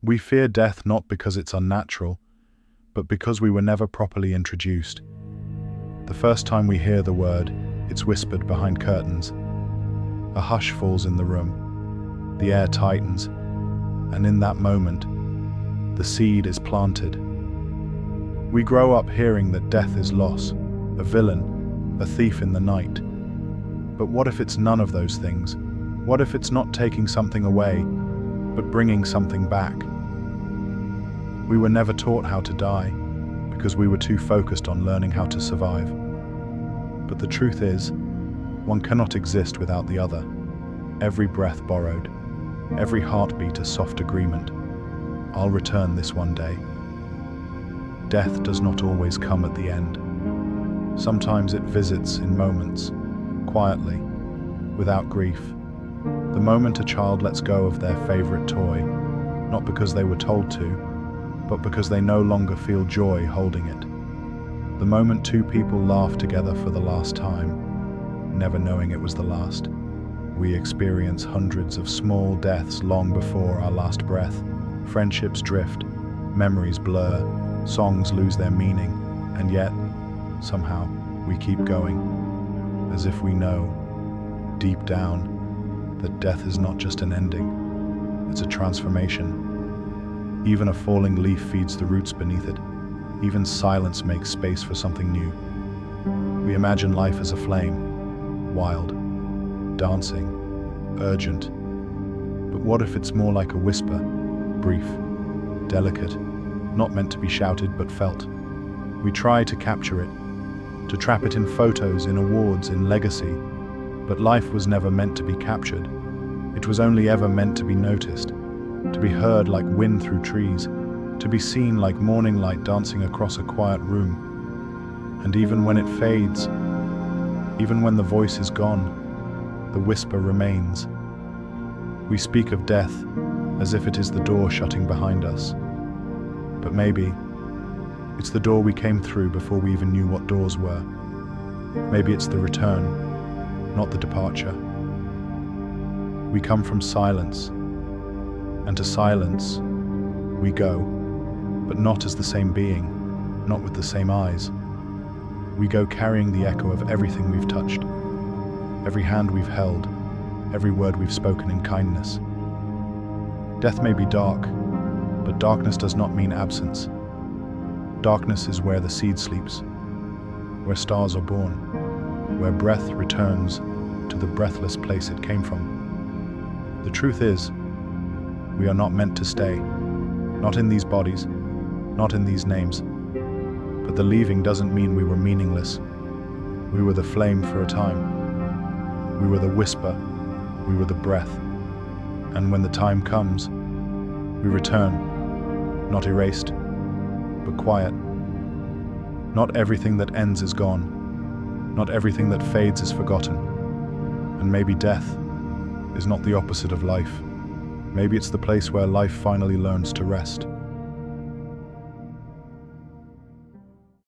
We fear death not because it's unnatural, but because we were never properly introduced. The first time we hear the word, it's whispered behind curtains. A hush falls in the room. The air tightens, and in that moment, the seed is planted. We grow up hearing that death is loss, a villain, a thief in the night. But what if it's none of those things? What if it's not taking something away, but bringing something back? We were never taught how to die, because we were too focused on learning how to survive. But the truth is, one cannot exist without the other. Every breath borrowed, every heartbeat a soft agreement. I'll return this one day. Death does not always come at the end. Sometimes it visits in moments, quietly, without grief. The moment a child lets go of their favorite toy, not because they were told to, but because they no longer feel joy holding it. The moment two people laugh together for the last time, never knowing it was the last. We experience hundreds of small deaths long before our last breath. Friendships drift, memories blur, songs lose their meaning, and yet, somehow, we keep going, as if we know, deep down, that death is not just an ending, it's a transformation. Even a falling leaf feeds the roots beneath it. Even silence makes space for something new. We imagine life as a flame, wild, dancing, urgent. But what if it's more like a whisper, brief, delicate, not meant to be shouted but felt? We try to capture it, to trap it in photos, in awards, in legacy. But life was never meant to be captured. It was only ever meant to be noticed, to be heard like wind through trees, to be seen like morning light dancing across a quiet room. And even when it fades, even when the voice is gone, the whisper remains. We speak of death as if it is the door shutting behind us. But maybe it's the door we came through before we even knew what doors were. Maybe it's the return, not the departure. We come from silence, and to silence we go, but not as the same being, not with the same eyes. We go carrying the echo of everything we've touched, every hand we've held, every word we've spoken in kindness. Death may be dark, but darkness does not mean absence. Darkness is where the seed sleeps, where stars are born, where breath returns to the breathless place it came from. The truth is, we are not meant to stay, not in these bodies, not in these names. But the leaving doesn't mean we were meaningless. We were the flame for a time. We were the whisper, we were the breath. And when the time comes, we return, not erased, but quiet. Not everything that ends is gone. Not everything that fades is forgotten. And maybe death is not the opposite of life. Maybe it's the place where life finally learns to rest.